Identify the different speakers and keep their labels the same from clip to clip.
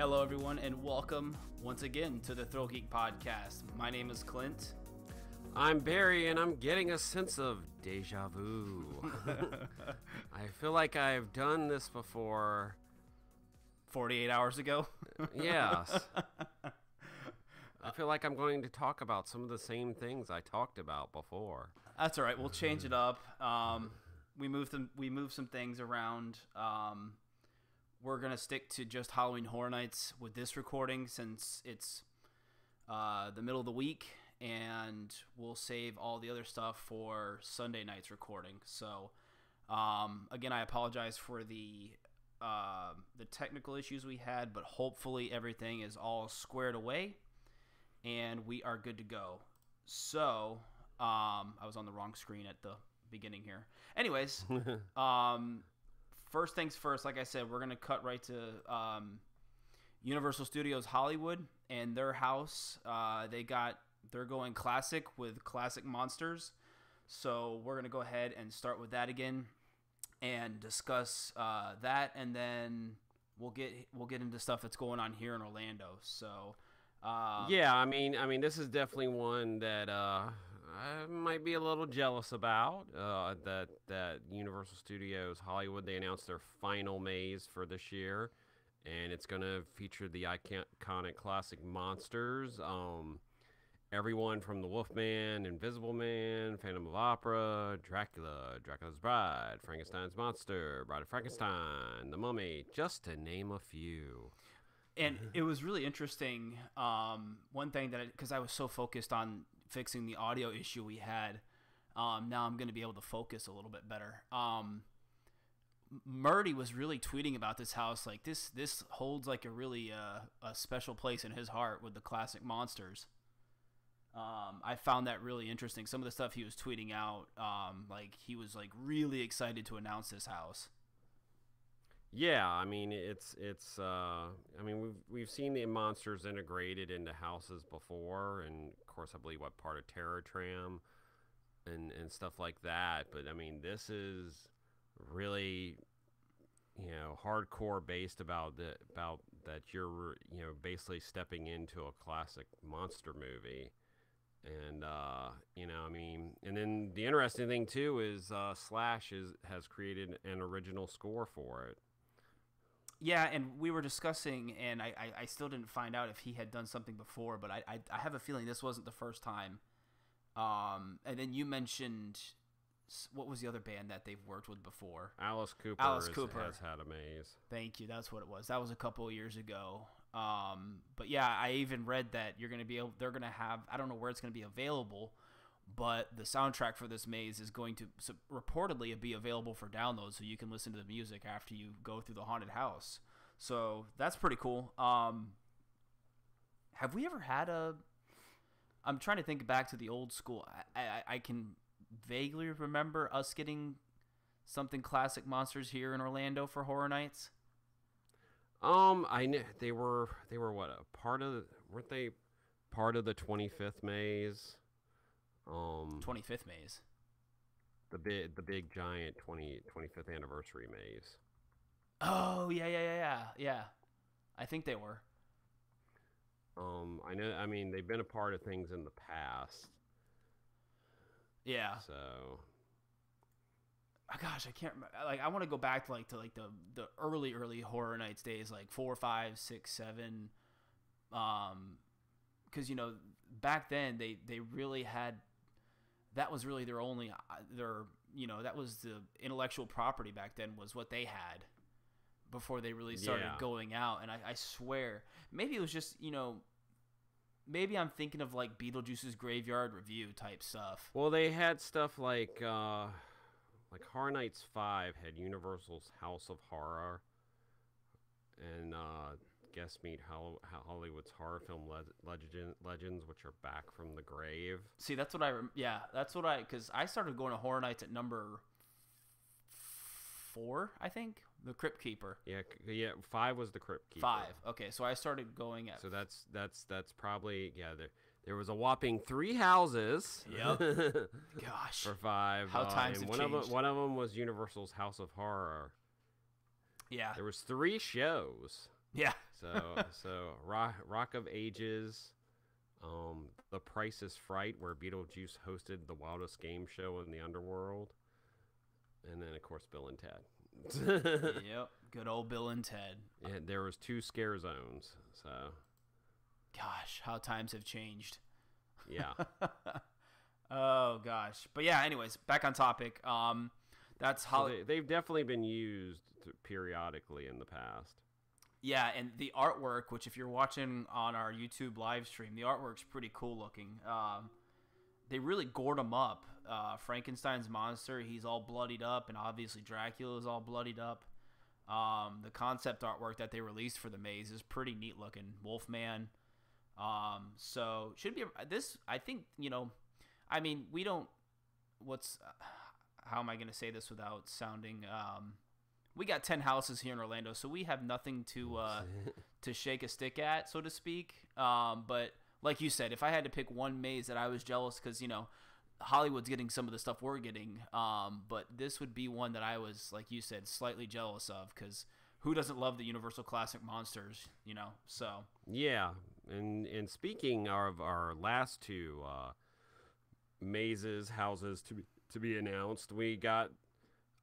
Speaker 1: Hello, everyone, and welcome once again to the ThrillGeek Podcast. My name is Clint.
Speaker 2: I'm Barry, and I'm getting a sense of deja vu. I feel like I've done this before.
Speaker 1: 48 hours ago?
Speaker 2: Yes. I feel like I'm going to talk about some of the same things I talked about before.
Speaker 1: That's all right. We'll change it up. We moved some things around. We're going to stick to just Halloween Horror Nights with this recording since it's the middle of the week, and we'll save all the other stuff for Sunday night's recording. So, again, I apologize for the technical issues we had, but hopefully everything is all squared away, and we are good to go. So, I was on the wrong screen at the beginning here. Anyways, first things first, like I said, we're going to cut right to Universal Studios Hollywood and their house. They're going classic with classic monsters. So we're going to go ahead and start with that again and discuss that, and then we'll get into stuff that's going on here in Orlando. So
Speaker 2: yeah, I mean, this is definitely one that I might be a little jealous about. That Universal Studios Hollywood, they announced their final maze for this year, and it's going to feature the iconic classic monsters. Everyone from the Wolfman, Invisible Man, Phantom of Opera, Dracula, Dracula's Bride, Frankenstein's Monster, Bride of Frankenstein, The Mummy, just to name a few.
Speaker 1: And it was really interesting. One thing because I was so focused on fixing the audio issue we had, now I'm going to be able to focus a little bit better. Murdy was really tweeting about this house, like this holds like a really a special place in his heart with the classic monsters. I found that really interesting. Some of the stuff he was tweeting out, like he was like really excited to announce this house.
Speaker 2: Yeah, I mean we've seen the monsters integrated into houses before, and of course I believe what part of Terror Tram and stuff like that. But I mean, this is really, hardcore based about that you're basically stepping into a classic monster movie. And and then the interesting thing too is Slash has created an original score for it.
Speaker 1: Yeah, and we were discussing, and I still didn't find out if he had done something before, but I have a feeling this wasn't the first time. And then you mentioned, what was the other band that they've worked with before?
Speaker 2: Alice Cooper has had a maze.
Speaker 1: Thank you, that's what it was. That was a couple of years ago. But yeah, I even read that they're going to have, I don't know where it's going to be available, but the soundtrack for this maze is going to reportedly be available for download, so you can listen to the music after you go through the haunted house. So that's pretty cool. Have we ever had I'm trying to think back to the old school. I can vaguely remember us getting something classic monsters here in Orlando for Horror Nights.
Speaker 2: I knew they were what, weren't they part of the 25th maze?
Speaker 1: 25th maze.
Speaker 2: The big giant 25th anniversary maze.
Speaker 1: Oh, yeah. I think they were.
Speaker 2: I know. I mean, they've been a part of things in the past.
Speaker 1: Yeah.
Speaker 2: So.
Speaker 1: Gosh, I can't remember. Like, I want to go back to the early Horror Nights days, like 4, 5, 6, 7. Because back then they really had. That was really their only, that was the intellectual property back then, was what they had before they really started going out. And I swear, maybe it was just, maybe I'm thinking of like Beetlejuice's Graveyard Review type stuff.
Speaker 2: Well, they had stuff like Horror Nights 5 had Universal's House of Horror, and guest meet Hollywood's horror film legends, which are back from the grave.
Speaker 1: See, that's what because I started going to Horror Nights at number 4, I think, the Crypt Keeper.
Speaker 2: Yeah, 5 was the Crypt Keeper.
Speaker 1: 5, okay, so I started going at.
Speaker 2: So that's probably There was a whopping 3 houses.
Speaker 1: Yep. Gosh.
Speaker 2: For 5.
Speaker 1: How times have changed.
Speaker 2: One of them was Universal's House of Horror.
Speaker 1: Yeah.
Speaker 2: There was 3 shows.
Speaker 1: Yeah.
Speaker 2: So Rock of Ages, The Price is Fright, where Beetlejuice hosted the wildest game show in the underworld, and then of course Bill and Ted.
Speaker 1: Yep. Good old Bill and Ted.
Speaker 2: Yeah, there was 2 scare zones. So,
Speaker 1: gosh, how times have changed.
Speaker 2: Yeah.
Speaker 1: Oh gosh, but yeah. Anyways, back on topic. That's how
Speaker 2: they've definitely been used periodically in the past.
Speaker 1: Yeah, and the artwork, which if you're watching on our YouTube live stream, the artwork's pretty cool looking. They really gored him up. Frankenstein's monster, he's all bloodied up, and obviously Dracula's all bloodied up. The concept artwork that they released for the maze is pretty neat looking. Wolfman. So should be this. I think I mean we don't. How am I going to say this without sounding? We got 10 houses here in Orlando, so we have nothing to shake a stick at, so to speak. But like you said, if I had to pick one maze that I was jealous because Hollywood's getting some of the stuff we're getting, but this would be one that I was, like you said, slightly jealous of because who doesn't love the Universal Classic Monsters? So
Speaker 2: yeah. And speaking of our last 2 houses to be announced, we got.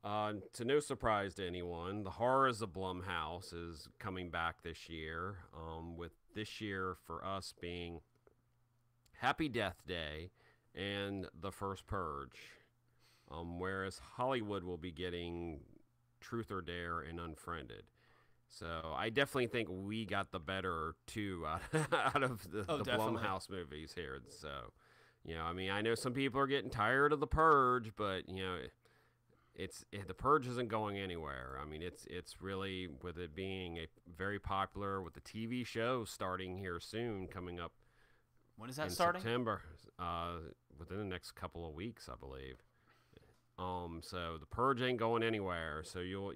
Speaker 2: To no surprise to anyone, the Horrors of Blumhouse is coming back this year, with this year for us being Happy Death Day and The First Purge, whereas Hollywood will be getting Truth or Dare and Unfriended. So I definitely think we got the better 2 out of the Blumhouse movies here. So, I mean, I know some people are getting tired of The Purge, but, The Purge isn't going anywhere. I mean, it's really, with it being a very popular, with the TV show starting here soon, coming up.
Speaker 1: When is that starting?
Speaker 2: September, within the next couple of weeks, I believe. So The Purge ain't going anywhere. So you'll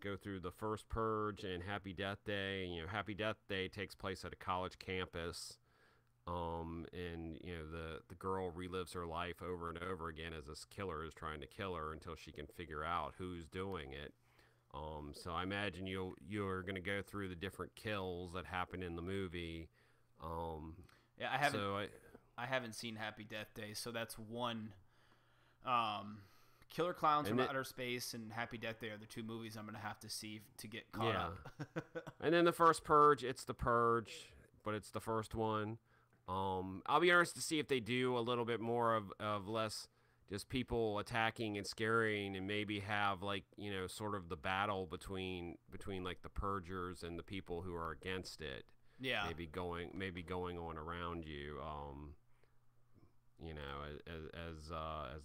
Speaker 2: go through The First Purge and Happy Death Day. Happy Death Day takes place at a college campus. And the girl relives her life over and over again as this killer is trying to kill her until she can figure out who's doing it. So I imagine you're going to go through the different kills that happen in the movie.
Speaker 1: Yeah, I haven't seen Happy Death Day, so that's one. Killer Clowns from Outer Space and Happy Death Day are the 2 movies I'm going to have to see to get caught up.
Speaker 2: And then The First Purge, it's The Purge, but it's the first one. I'll be interested to see if they do a little bit more of less just people attacking and scaring, and maybe have sort of the battle between like the purgers and the people who are against it. Yeah. Maybe going on around you. As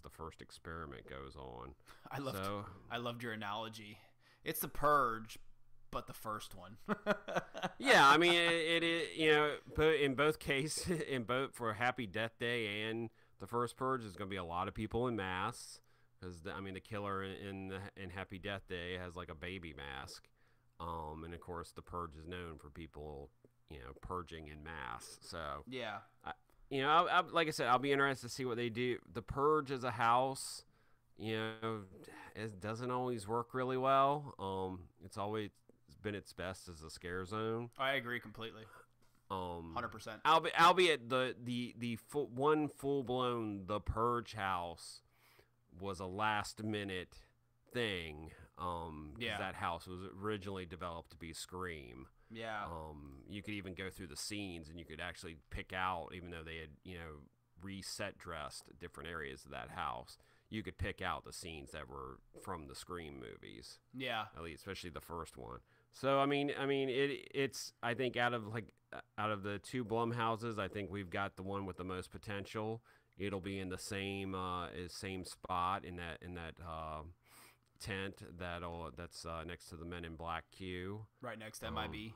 Speaker 2: the first experiment goes on.
Speaker 1: I loved your analogy. It's the Purge, but the first one.
Speaker 2: Yeah, I mean it is. But in both cases, for Happy Death Day and The First Purge, there's going to be a lot of people in masks because the killer in Happy Death Day has like a baby mask, and of course the Purge is known for people purging in masks. So
Speaker 1: yeah,
Speaker 2: like I said, I'll be interested to see what they do. The Purge as a house, it doesn't always work really well. It's always been its best as a scare zone.
Speaker 1: I agree completely. 100%.
Speaker 2: Albeit the full blown The Purge house was a last minute thing. That house was originally developed to be Scream.
Speaker 1: Yeah.
Speaker 2: You could even go through the scenes and you could actually pick out, even though they had reset dressed different areas of that house, you could pick out the scenes that were from the Scream movies.
Speaker 1: Yeah.
Speaker 2: At least, especially the first one. So I mean, it's I think out of the 2 Blumhouses, I think we've got the one with the most potential. It'll be in the same spot in that tent that's next to the Men in Black queue.
Speaker 1: Right next to MIB.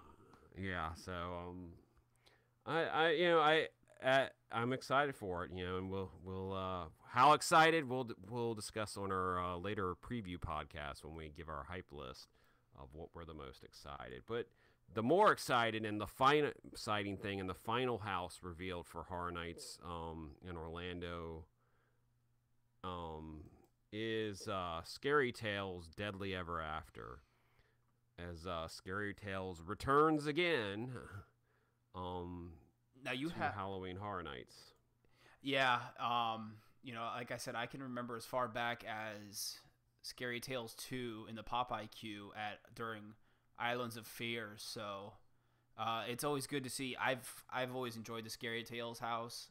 Speaker 2: Yeah. So I'm excited for it. And we'll how excited we'll discuss on our later preview podcast when we give our hype list of what we're the most excited. But the more excited and the exciting thing and the final house revealed for Horror Nights in Orlando is Scary Tales Deadly Ever After. as Scary Tales returns again.
Speaker 1: Now you
Speaker 2: to
Speaker 1: have
Speaker 2: Halloween Horror Nights.
Speaker 1: Yeah, like I said, I can remember as far back as Scary Tales 2 in the Popeye queue during Islands of Fear. So it's always good to see. I've always enjoyed the Scary Tales house.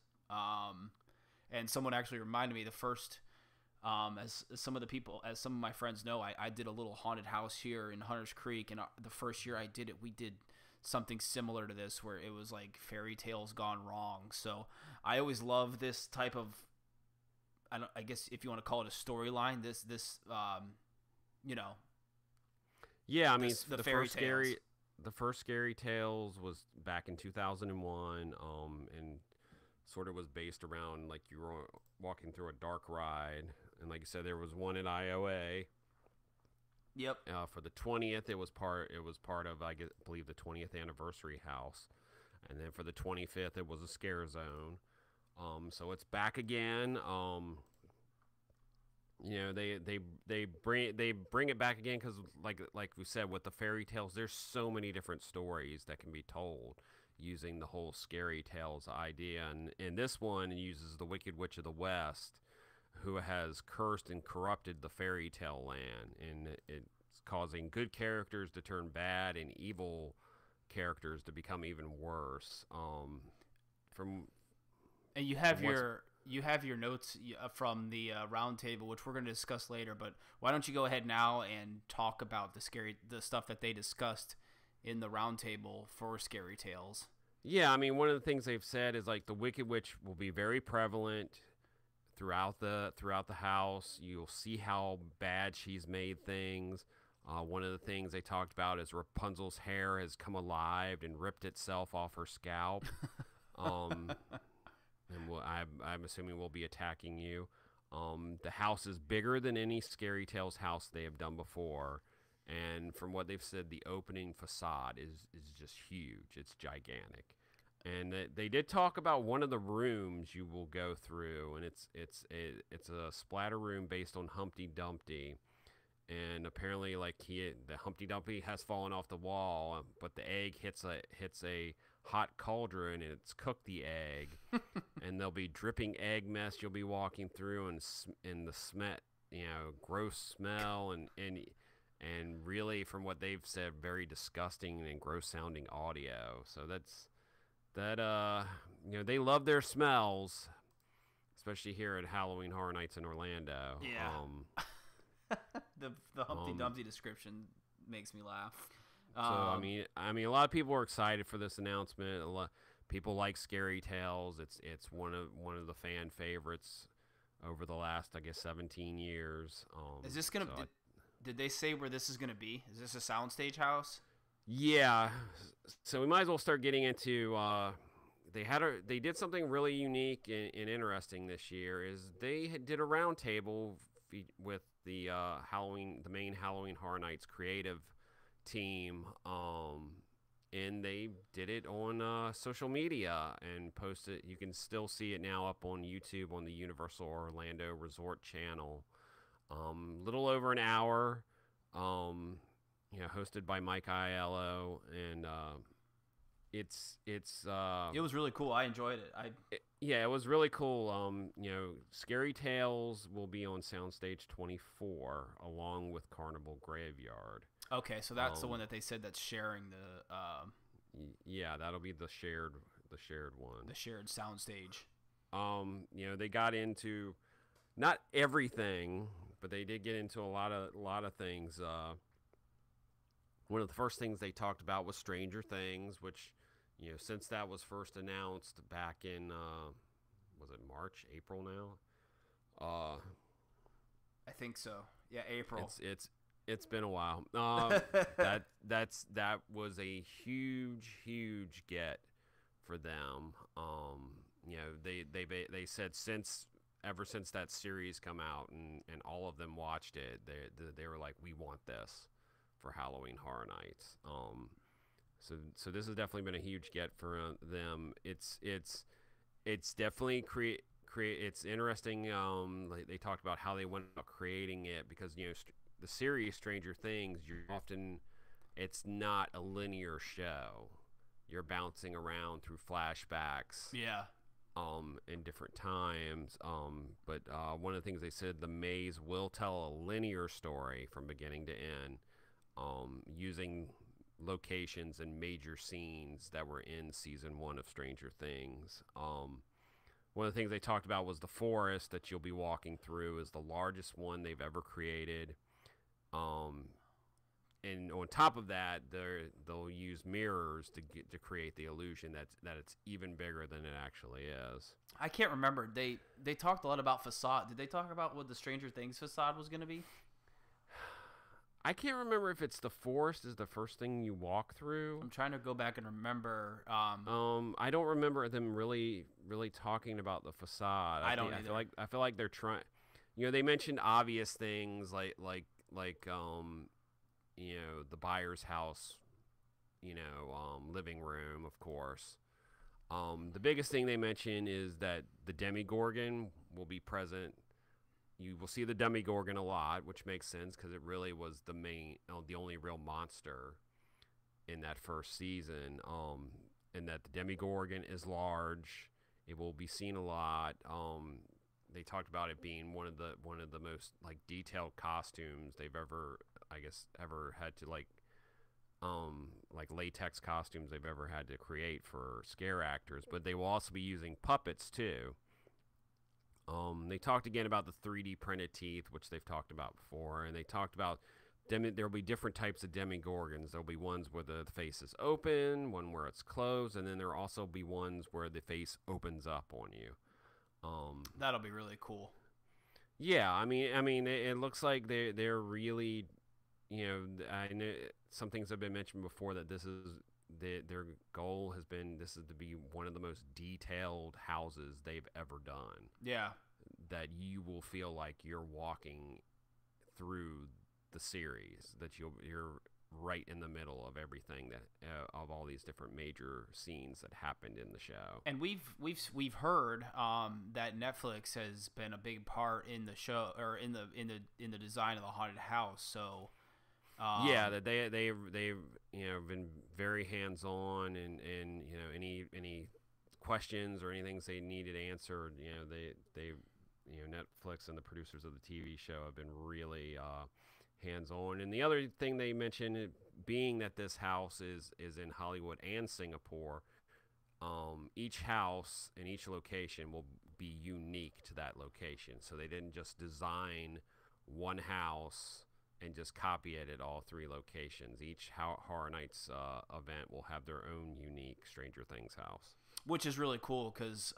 Speaker 1: And someone actually reminded me the first, as some of my friends know, I did a little haunted house here in Hunters Creek, and the first year I did it, we did something similar to this where it was like fairy tales gone wrong. So I always love this type of, I guess if you want to call it a storyline,
Speaker 2: Yeah, I mean,
Speaker 1: the fairy tales.
Speaker 2: The first Scary Tales was back in 2001, and sort of was based around like you were walking through a dark ride, and like you said, there was one at IOA.
Speaker 1: Yep.
Speaker 2: For the 20th, it was part of believe the 20th anniversary house, and then for the 25th, it was a scare zone. So it's back again. They bring it back again because like we said with the fairy tales, there's so many different stories that can be told using the whole Scary Tales idea, and this one uses the Wicked Witch of the West, who has cursed and corrupted the fairy tale land, and it's causing good characters to turn bad and evil characters to become even worse.
Speaker 1: And you have your notes from the round table, which we're going to discuss later. But why don't you go ahead now and talk about the stuff that they discussed in the round table for Scary Tales?
Speaker 2: Yeah, I mean, one of the things they've said is like the Wicked Witch will be very prevalent throughout the house. You'll see how bad she's made things. One of the things they talked about is Rapunzel's hair has come alive and ripped itself off her scalp. And I'm assuming we'll be attacking you. The house is bigger than any Scary Tales house they have done before. And from what they've said, the opening facade is just huge. It's gigantic. And they did talk about one of the rooms you will go through, and it's a splatter room based on Humpty Dumpty. And apparently, like the Humpty Dumpty has fallen off the wall, but the egg hits a hot cauldron and it's cooked the egg, and there'll be dripping egg mess you'll be walking through, and the smell, gross smell, and really, from what they've said, very disgusting and gross sounding audio. So they love their smells, especially here at Halloween Horror Nights in Orlando.
Speaker 1: Yeah. The Humpty Dumpty description makes me laugh.
Speaker 2: So I mean, a lot of people are excited for this announcement. A lot people like Scary Tales. It's one of the fan favorites over the last, I guess, 17 years.
Speaker 1: Is this gonna? Did they say where this is gonna be? Is this a soundstage house?
Speaker 2: Yeah. So we might as well start getting into. They did something really unique and interesting this year. Is they did a roundtable with the main Halloween Horror Nights creative team, and they did it on social media and posted. You can still see it now up on YouTube on the Universal Orlando Resort channel. Little over an hour, hosted by Mike Aiello, and it
Speaker 1: was really cool. I enjoyed it.
Speaker 2: It was really cool. Scary Tales will be on Soundstage 24 along with Carnival Graveyard.
Speaker 1: Okay, so that's the one that they said that's sharing the.
Speaker 2: Yeah, that'll be the shared one.
Speaker 1: The shared soundstage.
Speaker 2: They got into not everything, but they did get into a lot of things. One of the first things they talked about was Stranger Things, which, since that was first announced back in was it March, April now?
Speaker 1: I think so. Yeah, April.
Speaker 2: It's been a while. That was a huge get for them. They said ever since that series come out and all of them watched it, they were like, we want this for Halloween Horror Nights. So this has definitely been a huge get for them. It's definitely it's interesting. They talked about how they went about creating it because the series Stranger Things, you're often it's not a linear show. You're bouncing around through flashbacks.
Speaker 1: Yeah.
Speaker 2: In different times. But one of the things they said, the maze will tell a linear story from beginning to end, using locations and major scenes that were in season 1 of Stranger Things. One of the things they talked about was the forest that you'll be walking through is the largest one they've ever created. And on top of that, they'll use mirrors to create the illusion that it's even bigger than it actually is.
Speaker 1: I can't remember. They talked a lot about facade. Did they talk about what the Stranger Things facade was going to be?
Speaker 2: I can't remember if it's the forest is the first thing you walk through.
Speaker 1: I'm trying to go back and remember.
Speaker 2: I don't remember them really talking about the facade.
Speaker 1: I don't either.
Speaker 2: I feel like they're trying. They mentioned obvious things like the buyer's house, living room, of course. The biggest thing they mention is that the Demogorgon will be present. You will see the Demogorgon a lot, which makes sense because it really was the only real monster in that first season. And that the Demogorgon is large. It will be seen a lot. They talked about it being one of the most detailed costumes they've ever had to like latex costumes they've ever had to create for scare actors, but they will also be using puppets too. They talked again about the 3D printed teeth, which they've talked about before, and they talked about there'll be different types of Demogorgons. There'll be ones where the face is open, one where it's closed, and then there'll also be ones where the face opens up on you.
Speaker 1: That'll be really cool.
Speaker 2: Yeah, I mean, it looks like they're really, I know some things have been mentioned before that this is their goal has been to be one of the most detailed houses they've ever done.
Speaker 1: Yeah,
Speaker 2: that you will feel like you're walking through the series, that you're right in the middle of everything that of all these different major scenes that happened in the show.
Speaker 1: And we've heard that Netflix has been a big part in the show, or in the design of the haunted house. So
Speaker 2: yeah, that they've been very hands on, and any questions or anything they needed answered, they Netflix and the producers of the TV show have been really hands-on. And the other thing they mentioned, being that this house is in Hollywood and Singapore, each house and each location will be unique to that location. So they didn't just design one house and just copy it at all 3 locations. Each Horror Nights event will have their own unique Stranger Things house,
Speaker 1: which is really cool because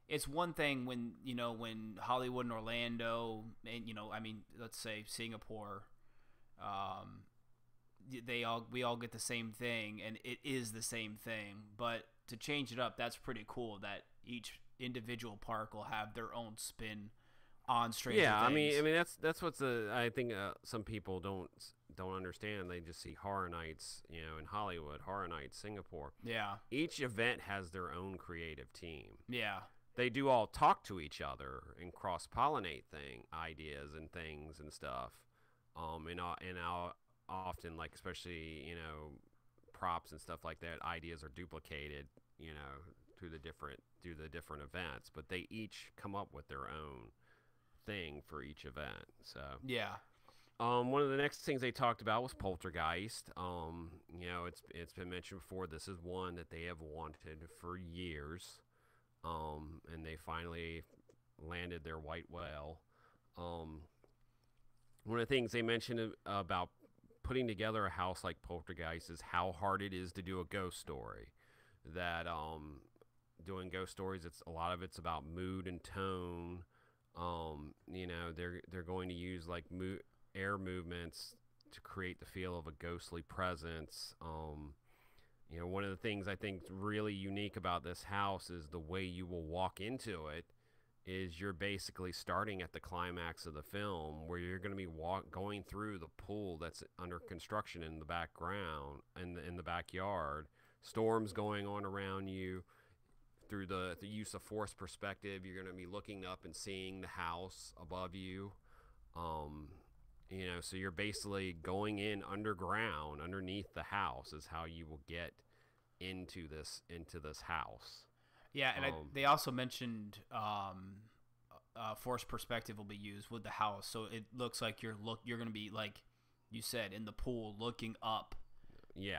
Speaker 1: it's one thing when Hollywood and Orlando, and let's say Singapore, we all get the same thing, and it is the same thing. But to change it up, that's pretty cool. That each individual park will have their own spin on Stranger Things.
Speaker 2: I mean that's what's I think some people don't understand. They just see Horror Nights, in Hollywood, Horror Nights Singapore.
Speaker 1: Yeah.
Speaker 2: Each event has their own creative team.
Speaker 1: Yeah.
Speaker 2: They do all talk to each other and cross-pollinate ideas and things and stuff. And often, especially, props and stuff like that, ideas are duplicated, through the different events. But they each come up with their own thing for each event. So
Speaker 1: yeah.
Speaker 2: One of the next things they talked about was Poltergeist. It's been mentioned before. This is one that they have wanted for years. And they finally landed their white whale. One of the things they mentioned about putting together a house like Poltergeist is how hard it is to do a ghost story. That doing ghost stories, a lot of it's about mood and tone. They're going to use air movements to create the feel of a ghostly presence. One of the things I think is really unique about this house is the way you will walk into it is you're basically starting at the climax of the film, where you're going to be going through the pool that's under construction in the background, in the backyard, storms going on around you. Through the use of force perspective, you're going to be looking up and seeing the house above you. So you're basically going in underground, underneath the house, is how you will get into this house.
Speaker 1: Yeah, and they also mentioned forced perspective will be used with the house, so it looks like you're going to be, like you said, in the pool looking up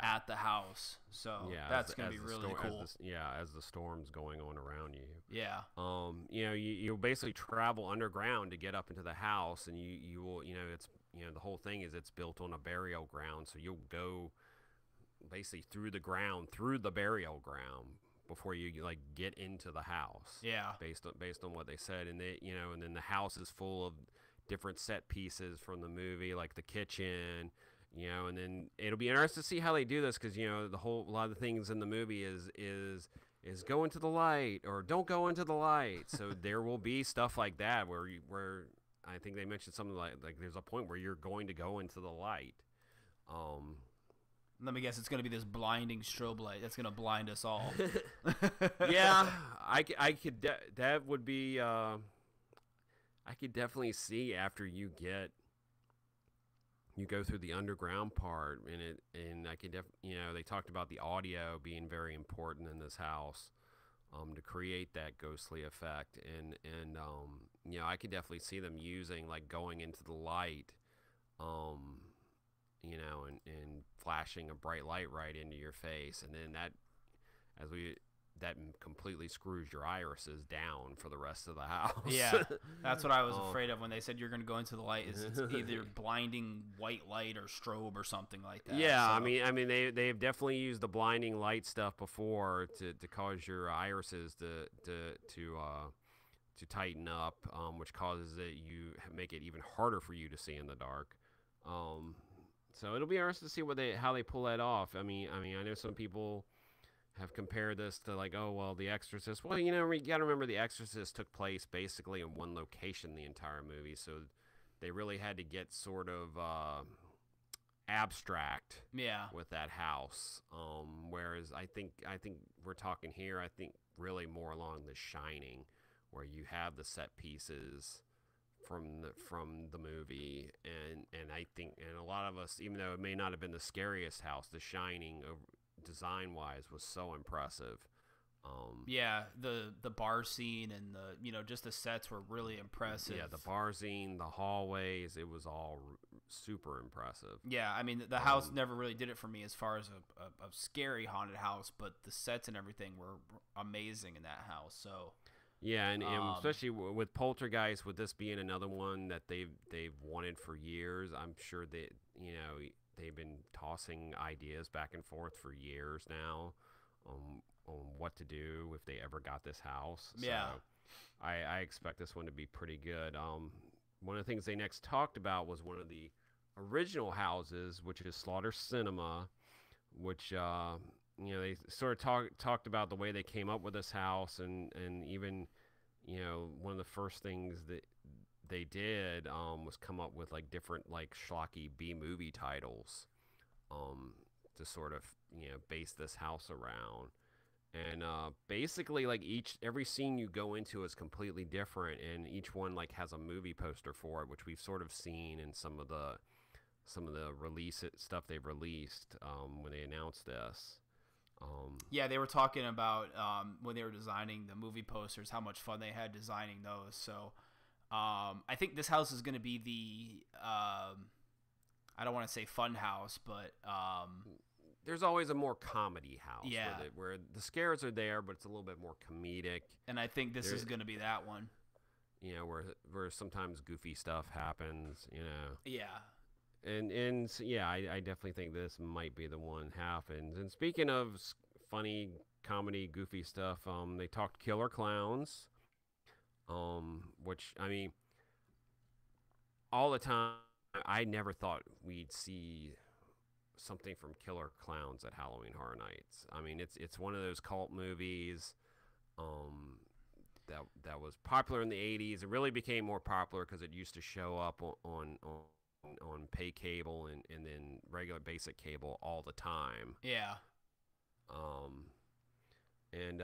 Speaker 1: at the house. So that's going to be really cool.
Speaker 2: As the storm's going on around you.
Speaker 1: Yeah.
Speaker 2: You'll basically travel underground to get up into the house, and you will, it's, the whole thing is it's built on a burial ground, so you'll go basically through the burial ground before you like get into the house.
Speaker 1: Yeah.
Speaker 2: Based on what they said, and and then the house is full of different set pieces from the movie, like the kitchen. And then it'll be interesting to see how they do this, because a lot of the things in the movie is go into the light or don't go into the light. So there will be stuff like that where I think they mentioned something like there's a point where you're going to go into the light.
Speaker 1: Let me guess, it's going to be this blinding strobe light that's going to blind us all.
Speaker 2: Yeah, I could that would be I could definitely see after you go through the underground part, and I could they talked about the audio being very important in this house, to create that ghostly effect, and I could definitely see them using, like, going into the light, and flashing a bright light right into your face, and then that completely screws your irises down for the rest of the house.
Speaker 1: Yeah, that's what I was afraid of when they said you're going to go into the light. It's either blinding white light or strobe or something like that.
Speaker 2: Yeah, so. I mean, they've definitely used the blinding light stuff before to cause your irises to tighten up, which causes make it even harder for you to see in the dark. So it'll be interesting to see how they pull that off. I mean, I know some people have compared this to, like, oh, well, The Exorcist. Well, you got to remember The Exorcist took place basically in one location the entire movie, so they really had to get sort of abstract with that house. Whereas I think we're talking here, I think really more along The Shining, where you have the set pieces from the movie, and I think, and a lot of us, even though it may not have been the scariest house, The Shining design-wise was so impressive.
Speaker 1: The bar scene and the just the sets were really impressive.
Speaker 2: Yeah, the bar scene, the hallways, it was all super impressive.
Speaker 1: Yeah, I mean, the house never really did it for me as far as a scary haunted house, but the sets and everything were amazing in that house. So
Speaker 2: yeah, and especially with Poltergeist, with this being another one that they've wanted for years, I'm sure that they've been tossing ideas back and forth for years now on what to do if they ever got this house.
Speaker 1: Yeah.
Speaker 2: So I expect this one to be pretty good. One of the things they next talked about was one of the original houses, which is Slaughter Cinema, which they sort of talked about the way they came up with this house, and even one of the first things that they did was come up with, like, different, like, schlocky B-movie titles to sort of base this house around. And basically, like, every scene you go into is completely different, and each one, like, has a movie poster for it, which we've sort of seen in some of the release stuff they've released when they announced this.
Speaker 1: Yeah, they were talking about when they were designing the movie posters, how much fun they had designing those. So I think this house is going to be the I don't want to say fun house, but
Speaker 2: there's always a more comedy house.
Speaker 1: Yeah,
Speaker 2: where the scares are there, but it's a little bit more comedic.
Speaker 1: And I think this is going to be that one.
Speaker 2: Where sometimes goofy stuff happens.
Speaker 1: Yeah.
Speaker 2: And so, yeah, I definitely think this might be the one happens. And speaking of funny comedy, goofy stuff, they talked Killer Clowns, which, I mean, all the time, I never thought we'd see something from Killer Clowns at Halloween Horror Nights. I mean, it's one of those cult movies that was popular in the 80s. It really became more popular because it used to show up on pay cable and then regular basic cable all the time.
Speaker 1: Yeah.
Speaker 2: And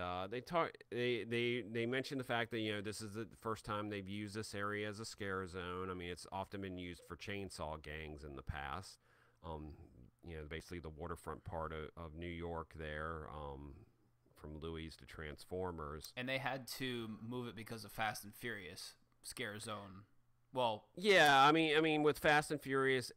Speaker 2: they mentioned the fact that this is the first time they've used this area as a scare zone. I mean, it's often been used for chainsaw gangs in the past. Basically the waterfront part of New York there, from Louis to Transformers.
Speaker 1: And they had to move it because of Fast and Furious scare zone. Well,
Speaker 2: yeah, I mean, with Fast and Furious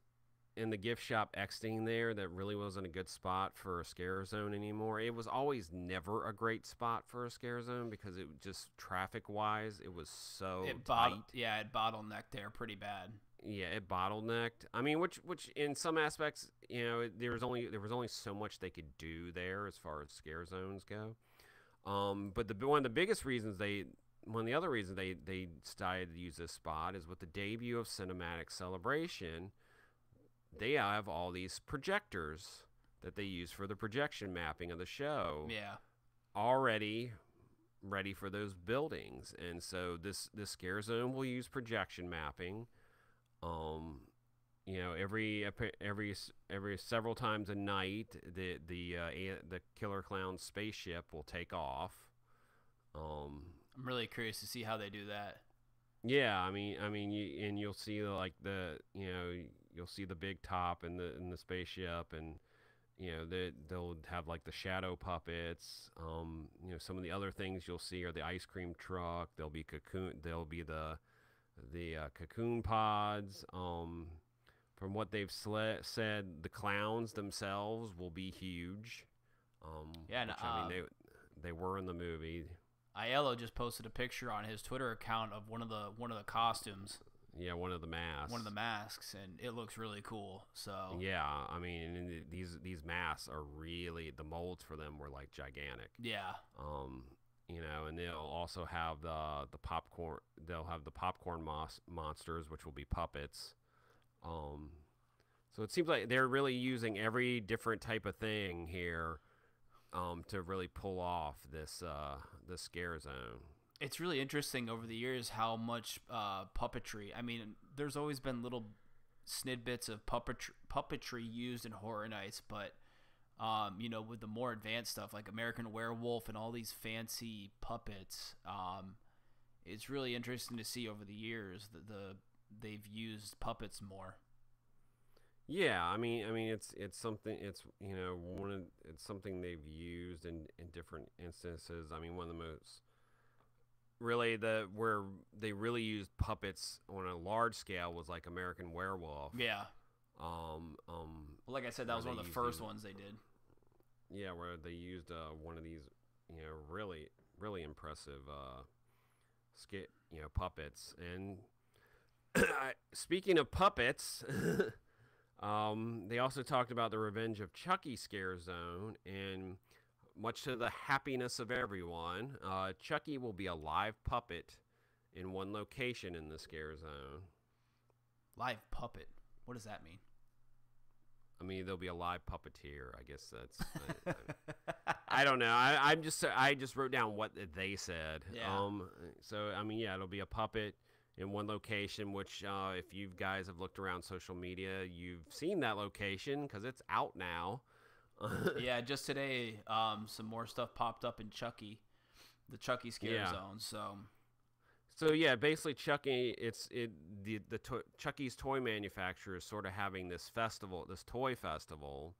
Speaker 2: and the gift shop exiting there, that really wasn't a good spot for a scare zone anymore. It was always never a great spot for a scare zone because it just traffic-wise, it was so tight.
Speaker 1: Yeah, it bottlenecked there pretty bad.
Speaker 2: Yeah, it bottlenecked. I mean, which in some aspects, there was only so much they could do there as far as scare zones go. But one of the other reasons they decided to use this spot is with the debut of Cinematic Celebration. They have all these projectors that they use for the projection mapping of the show.
Speaker 1: Yeah.
Speaker 2: Already ready for those buildings. And so this scare zone will use projection mapping. Every several times a night, the Killer Clown spaceship will take off.
Speaker 1: I'm really curious to see how they do that.
Speaker 2: Yeah, I mean, you'll see you'll see the big top in the spaceship, and they'll have like the shadow puppets. Some of the other things you'll see are the ice cream truck. There'll be the cocoon pods. From what they've said, the clowns themselves will be huge. They were in the movie.
Speaker 1: Aiello just posted a picture on his Twitter account of one of the costumes.
Speaker 2: Yeah, one of the masks, and it looks really cool. So yeah, I mean, these masks are really, the molds for them were like gigantic.
Speaker 1: Yeah.
Speaker 2: And they'll also have the popcorn. They'll have the popcorn monsters, which will be puppets. So it seems like they're really using every different type of thing here, to really pull off this scare zone.
Speaker 1: It's really interesting over the years how much puppetry. I mean, there's always been little snidbits of puppetry used in Horror Nights, but with the more advanced stuff like American Werewolf and all these fancy puppets, it's really interesting to see over the years that they've used puppets more.
Speaker 2: Yeah, I mean it's something, it's something they've used in different instances. I mean, one of the most where they really used puppets on a large scale was like American Werewolf.
Speaker 1: Yeah. Like I said, that was one of the first ones they did.
Speaker 2: Yeah, where they used one of these, really, really impressive puppets. And speaking of puppets, they also talked about the Revenge of Chucky scare zone, and much to the happiness of everyone, Chucky will be a live puppet in one location in the scare zone.
Speaker 1: Live puppet? What does that mean?
Speaker 2: I mean, there'll be a live puppeteer. I guess that's. I don't know. I just wrote down what they said.
Speaker 1: Yeah.
Speaker 2: So I mean, yeah, it'll be a puppet in one location. Which, if you guys have looked around social media, you've seen that location because it's out now.
Speaker 1: Yeah, just today, some more stuff popped up in Chucky, the Chucky scare zone.
Speaker 2: So yeah, basically Chucky, Chucky's toy manufacturer is sort of having this toy festival,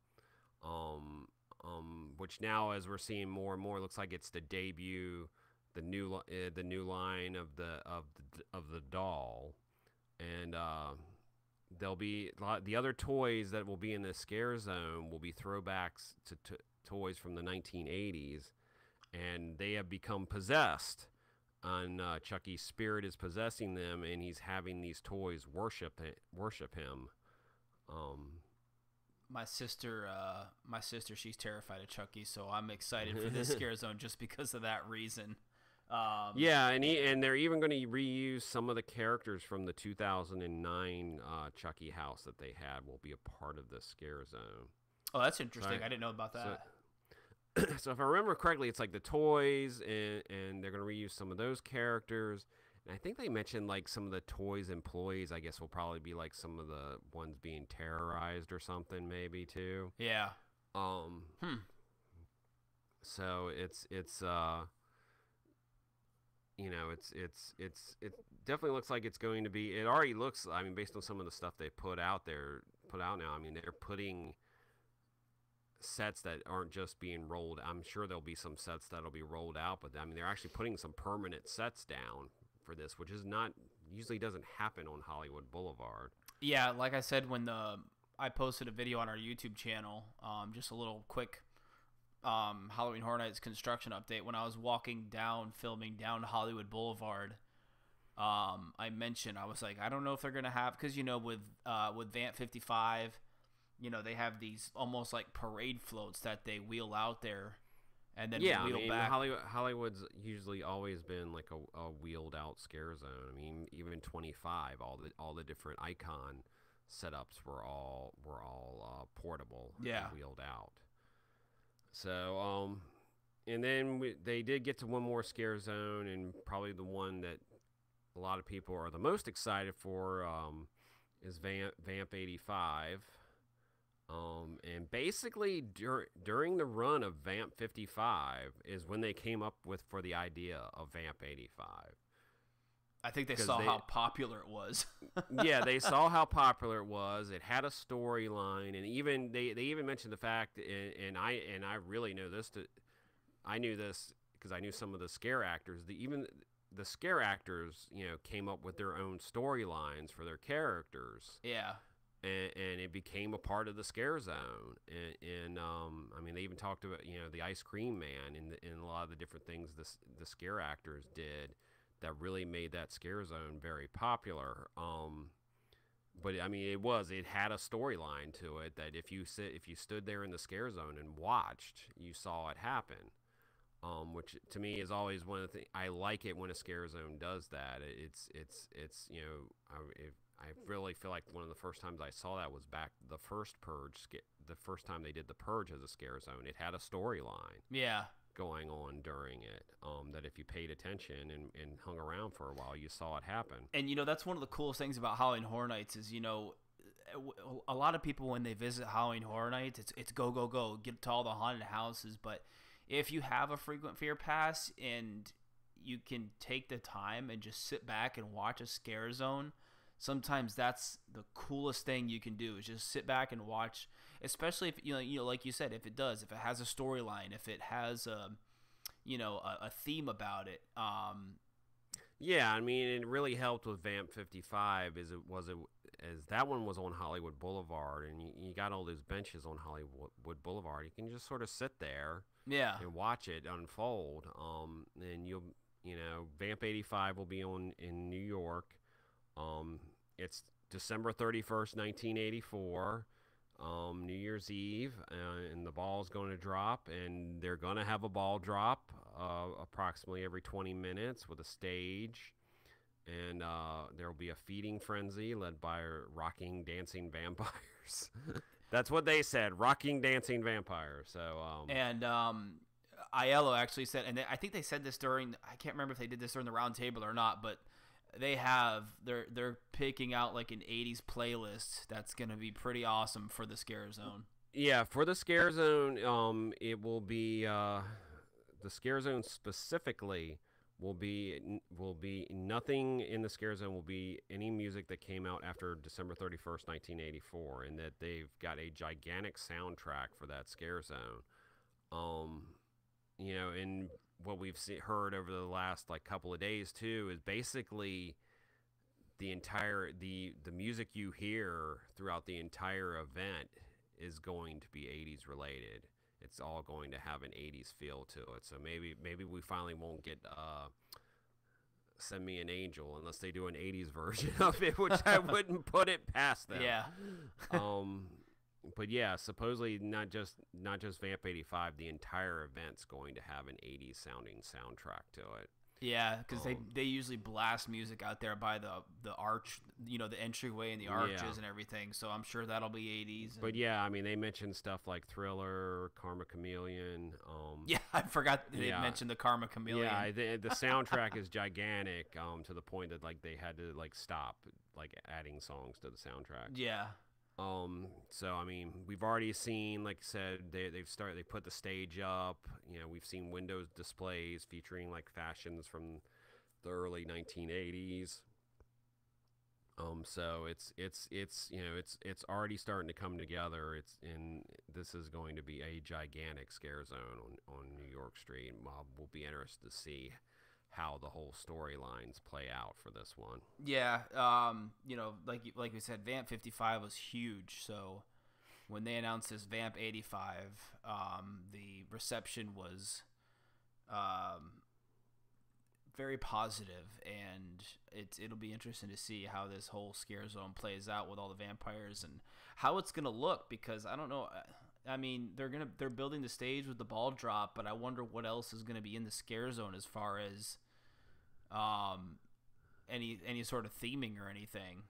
Speaker 2: which now, as we're seeing more and more, looks like it's to debut the new line of the doll, and there'll be the other toys that will be in the scare zone will be throwbacks to toys from the 1980s, and they have become possessed. And Chucky's spirit is possessing them, and he's having these toys worship him.
Speaker 1: My sister, she's terrified of Chucky, so I'm excited for this scare zone just because of that reason.
Speaker 2: Yeah, and they're even going to reuse some of the characters from the 2009 Chucky house that they had will be a part of the scare zone.
Speaker 1: Oh, that's interesting. I didn't know about that.
Speaker 2: So if I remember correctly, it's like the toys, and they're going to reuse some of those characters. And I think they mentioned like some of the toys employees, I guess, will probably be like some of the ones being terrorized or something, maybe too.
Speaker 1: Yeah.
Speaker 2: So it definitely looks like it's going to be. It already looks. I mean, based on some of the stuff they put out now. I mean, they're putting sets that aren't just being rolled. I'm sure there'll be some sets that'll be rolled out, but I mean, they're actually putting some permanent sets down for this, which is not usually doesn't happen on Hollywood Boulevard.
Speaker 1: Yeah, like I said when I posted a video on our YouTube channel, just a little quick Halloween Horror Nights construction update. When I was filming down Hollywood Boulevard, I mentioned, I was like, I don't know if they're gonna have, because with Vamp 55, they have these almost like parade floats that they wheel out there, and then wheel back.
Speaker 2: Hollywood's usually always been like a wheeled out scare zone. I mean, even 25, all the different icon setups were all portable, and wheeled out. So and then they did get to one more scare zone, and probably the one that a lot of people are the most excited for is Vamp 85. And basically during the run of Vamp 55 is when they came up for the idea of Vamp 85.
Speaker 1: I think they saw how popular it was.
Speaker 2: Yeah, they saw how popular it was. It had a storyline, and even they even mentioned the fact, and I really know this. I knew this because I knew some of the scare actors. Even the scare actors, came up with their own storylines for their characters.
Speaker 1: Yeah.
Speaker 2: And it became a part of the scare zone. And I mean, they even talked about, the Ice Cream Man and a lot of the different things the scare actors did that really made that scare zone very popular. But I mean, it had a storyline to it that if you stood there in the scare zone and watched, you saw it happen. Which to me is always one of the things. I like it when a scare zone does that. I really feel like one of the first times I saw that was back the first Purge, the first time they did the Purge as a scare zone. It had a storyline going on during it that if you paid attention and hung around for a while, you saw it happen.
Speaker 1: And, that's one of the coolest things about Halloween Horror Nights is, a lot of people when they visit Halloween Horror Nights, it's go, go, go, get to all the haunted houses. But if you have a frequent fear pass and you can take the time and just sit back and watch a scare zone, sometimes that's the coolest thing you can do is just sit back and watch, especially if like you said, if it has a storyline, if it has a theme about it.
Speaker 2: Yeah, I mean, it really helped with Vamp 55 as that one was on Hollywood Boulevard, and you got all those benches on Hollywood Boulevard. You can just sort of sit there, and watch it unfold. And Vamp 85 will be in New York. It's December 31st, 1984, New Year's Eve, and the ball's going to drop, and they're going to have a ball drop approximately every 20 minutes with a stage, and there will be a feeding frenzy led by rocking, dancing vampires. That's what they said, rocking, dancing vampires. So,
Speaker 1: and Aiello actually said, and I think they said this during, I can't remember if they did this during the round table or not, but they're picking out like an 80s playlist that's going to be pretty awesome for the scare zone.
Speaker 2: Yeah, for the scare zone, it will be the scare zone specifically will be nothing in the scare zone will be any music that came out after December 31st, 1984, and that they've got a gigantic soundtrack for that scare zone. And what we've heard over the last couple of days too is basically the music you hear throughout the entire event is going to be 80s related. It's all going to have an 80s feel to it. So maybe we finally won't get Send Me an Angel unless they do an 80s version of it, which I wouldn't put it past them.
Speaker 1: Yeah.
Speaker 2: But yeah, supposedly not just Vamp 85, the entire event's going to have an 80s sounding soundtrack to it.
Speaker 1: Yeah, because they usually blast music out there by the arch, the entryway and the arches and everything. So I'm sure that'll be 80s.
Speaker 2: But yeah, I mean, they mentioned stuff like Thriller, Karma Chameleon.
Speaker 1: Yeah, I forgot they mentioned the Karma Chameleon.
Speaker 2: Yeah, the soundtrack is gigantic to the point that they had to stop adding songs to the soundtrack.
Speaker 1: Yeah.
Speaker 2: So I mean, we've already seen, like I said, they put the stage up. You know, we've seen windows displays featuring like fashions from the early 1980s. So it's you know it's already starting to come together. This is going to be a gigantic scare zone on New York Street. We'll be interested to see how the whole storylines play out for this one.
Speaker 1: Yeah, like we said, Vamp 55 was huge. So when they announced this Vamp 85, the reception was very positive, and it'll be interesting to see how this whole scare zone plays out with all the vampires and how it's gonna look, because I don't know. I mean, they're building the stage with the ball drop, but I wonder what else is gonna be in the scare zone as far as any sort of theming or anything.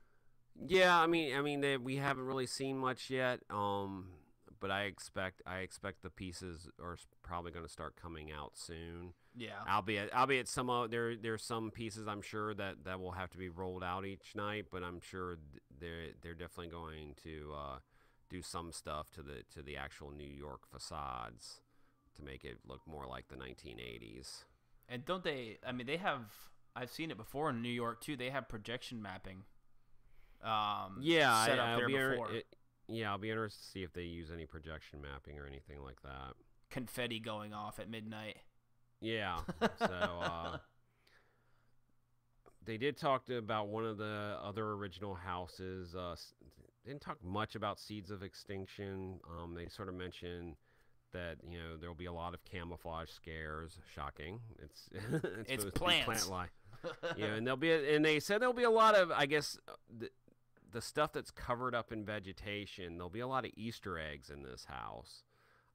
Speaker 2: Yeah, we haven't really seen much yet. But I expect the pieces are probably going to start coming out soon.
Speaker 1: Yeah.
Speaker 2: Albeit there's some pieces I'm sure that will have to be rolled out each night, but I'm sure they're definitely going to do some stuff to the actual New York facades to make it look more like the 1980s.
Speaker 1: And don't they? I mean, they have. I've seen it before in New York too. They have projection mapping. Set up there before.
Speaker 2: I'll be interested to see if they use any projection mapping or anything like that.
Speaker 1: Confetti going off at midnight.
Speaker 2: Yeah. So they did talk about one of the other original houses. Didn't talk much about Seeds of Extinction. They sort of mentioned that there will be a lot of camouflage scares. Shocking.
Speaker 1: It's plants.
Speaker 2: Plant life. And they said there'll be a lot of, I guess, the stuff that's covered up in vegetation. There'll be a lot of Easter eggs in this house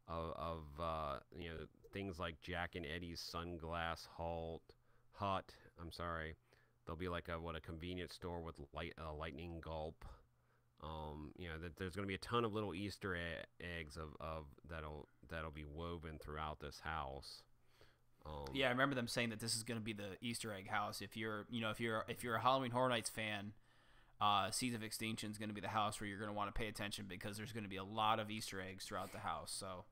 Speaker 2: of things like Jack and Eddie's sunglass hut. I'm sorry. There'll be like a convenience store with lightning gulp. That there's going to be a ton of little Easter eggs of that'll be woven throughout this house.
Speaker 1: Yeah, I remember them saying that this is going to be the Easter egg house. If you're a Halloween Horror Nights fan, Seeds of Extinction is going to be the house where you're going to want to pay attention, because there's going to be a lot of Easter eggs throughout the house. So,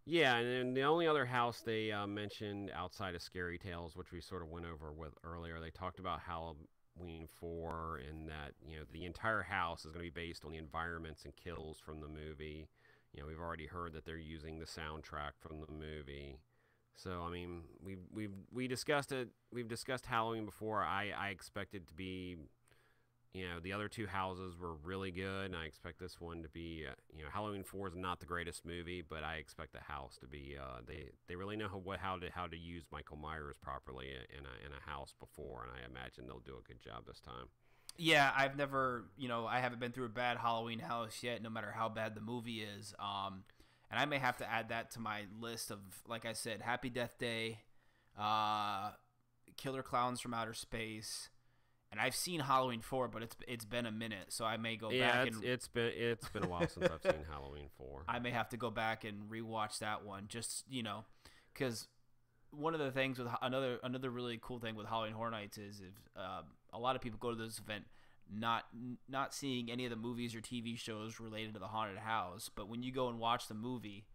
Speaker 2: yeah, and then the only other house they mentioned outside of Scary Tales, which we sort of went over with earlier, they talked about Halloween 4, and that the entire house is going to be based on the environments and kills from the movie. We've already heard that they're using the soundtrack from the movie. So I mean, we discussed it. We've discussed Halloween before. I expected to be. The other two houses were really good, and I expect this one to be, Halloween 4 is not the greatest movie, but I expect the house to be, they really know how to use Michael Myers properly in a house before, and I imagine they'll do a good job this time.
Speaker 1: Yeah, I've never, I haven't been through a bad Halloween house yet, no matter how bad the movie is. And I may have to add that to my list of, like I said, Happy Death Day, Killer Clowns from Outer Space. And I've seen Halloween 4, but it's been a minute, so I may go back and
Speaker 2: it's been a while since I've seen Halloween 4.
Speaker 1: I may have to go back and rewatch that one, just because one of the things with another really cool thing with Halloween Horror Nights is if a lot of people go to this event not seeing any of the movies or TV shows related to the haunted house, but when you go and watch the movie,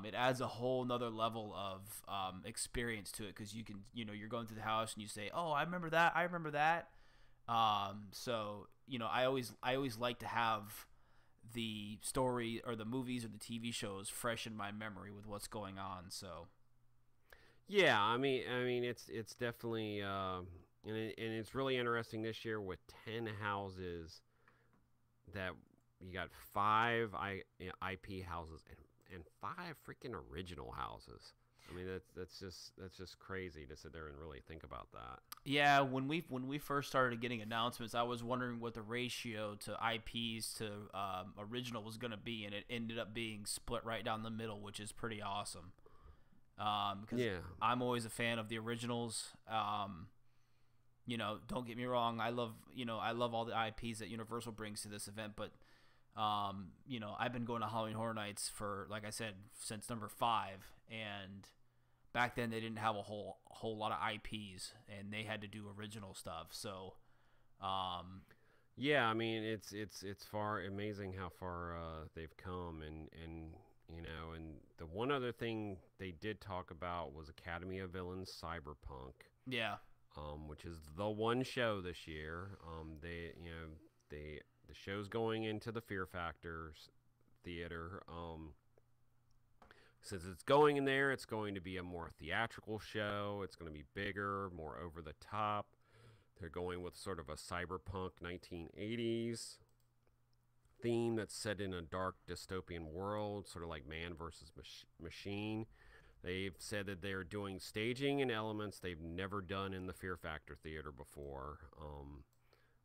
Speaker 1: it adds a whole nother level of experience to it, because you can you're going through the house and you say, oh, I remember that. So I always like to have the story or the movies or the TV shows fresh in my memory with what's going on. So
Speaker 2: yeah, I mean it's definitely and it's really interesting this year with 10 houses that you got 5 IP houses and 5 freaking original houses. I mean, that's just crazy to sit there and really think about that.
Speaker 1: Yeah, when we first started getting announcements, I was wondering what the ratio to IPs to original was going to be, and it ended up being split right down the middle, which is pretty awesome. Because I'm always a fan of the originals. Don't get me wrong, I love all the IPs that Universal brings to this event, but I've been going to Halloween Horror Nights for, like I said, since number 5, and back then they didn't have a whole lot of IPs, and they had to do original stuff. So,
Speaker 2: Yeah, I mean it's far amazing how far they've come, and and the one other thing they did talk about was Academy of Villains Cyberpunk,
Speaker 1: Yeah.
Speaker 2: which is the one show this year. The show's going into the Fear Factors theater. Since it's going in there, it's going to be a more theatrical show. It's going to be bigger, more over the top. They're going with sort of a cyberpunk 1980s theme that's set in a dark dystopian world, sort of like Man versus Machine. They've said that they're doing staging and elements they've never done in the Fear Factor Theater before.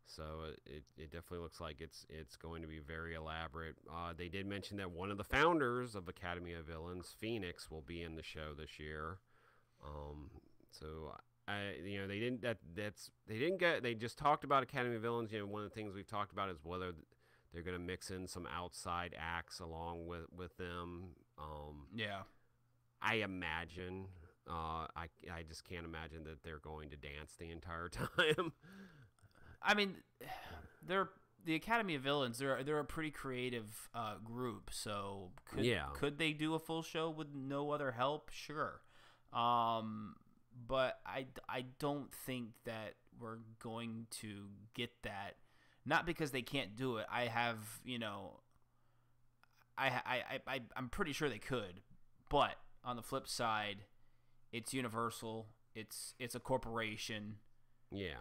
Speaker 2: So it definitely looks like it's going to be very elaborate. They did mention that one of the founders of Academy of Villains, Phoenix, will be in the show this year. So they just talked about Academy of Villains. One of the things we've talked about is whether they're going to mix in some outside acts along with them.
Speaker 1: Yeah.
Speaker 2: I imagine. I just can't imagine that they're going to dance the entire time.
Speaker 1: I mean, they're the Academy of Villains. They're a pretty creative group. So could they do a full show with no other help? Sure. But I don't think that we're going to get that. Not because they can't do it. I'm pretty sure they could. But on the flip side, it's Universal. It's a corporation.
Speaker 2: Yeah.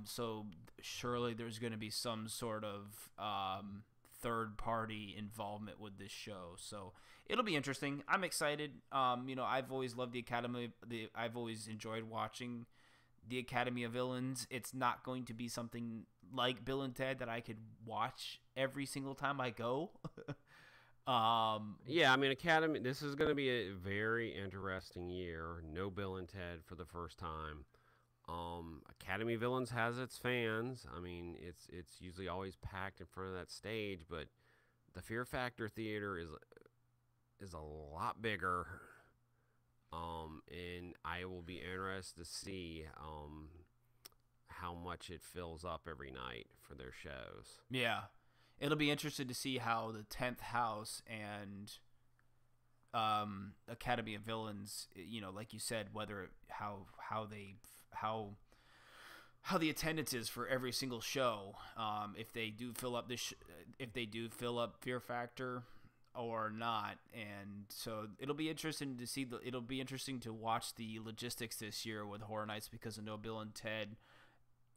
Speaker 1: So surely there's going to be some sort of third party involvement with this show. So it'll be interesting. I'm excited. I've always loved the Academy. I've always enjoyed watching the Academy of Villains. It's not going to be something like Bill and Ted that I could watch every single time I go.
Speaker 2: Yeah, I mean, Academy. This is going to be a very interesting year. No Bill and Ted for the first time. Academy Villains has its fans. I mean, it's usually always packed in front of that stage, but the Fear Factor Theater is a lot bigger. And I will be interested to see how much it fills up every night for their shows.
Speaker 1: Yeah, it'll be interesting to see how the 10th House and Academy of Villains, like you said, whether how the attendance is for every single show, if they do fill up Fear Factor or not. And so it'll be interesting to see it'll be interesting to watch the logistics this year with Horror Nights because of No Bill and Ted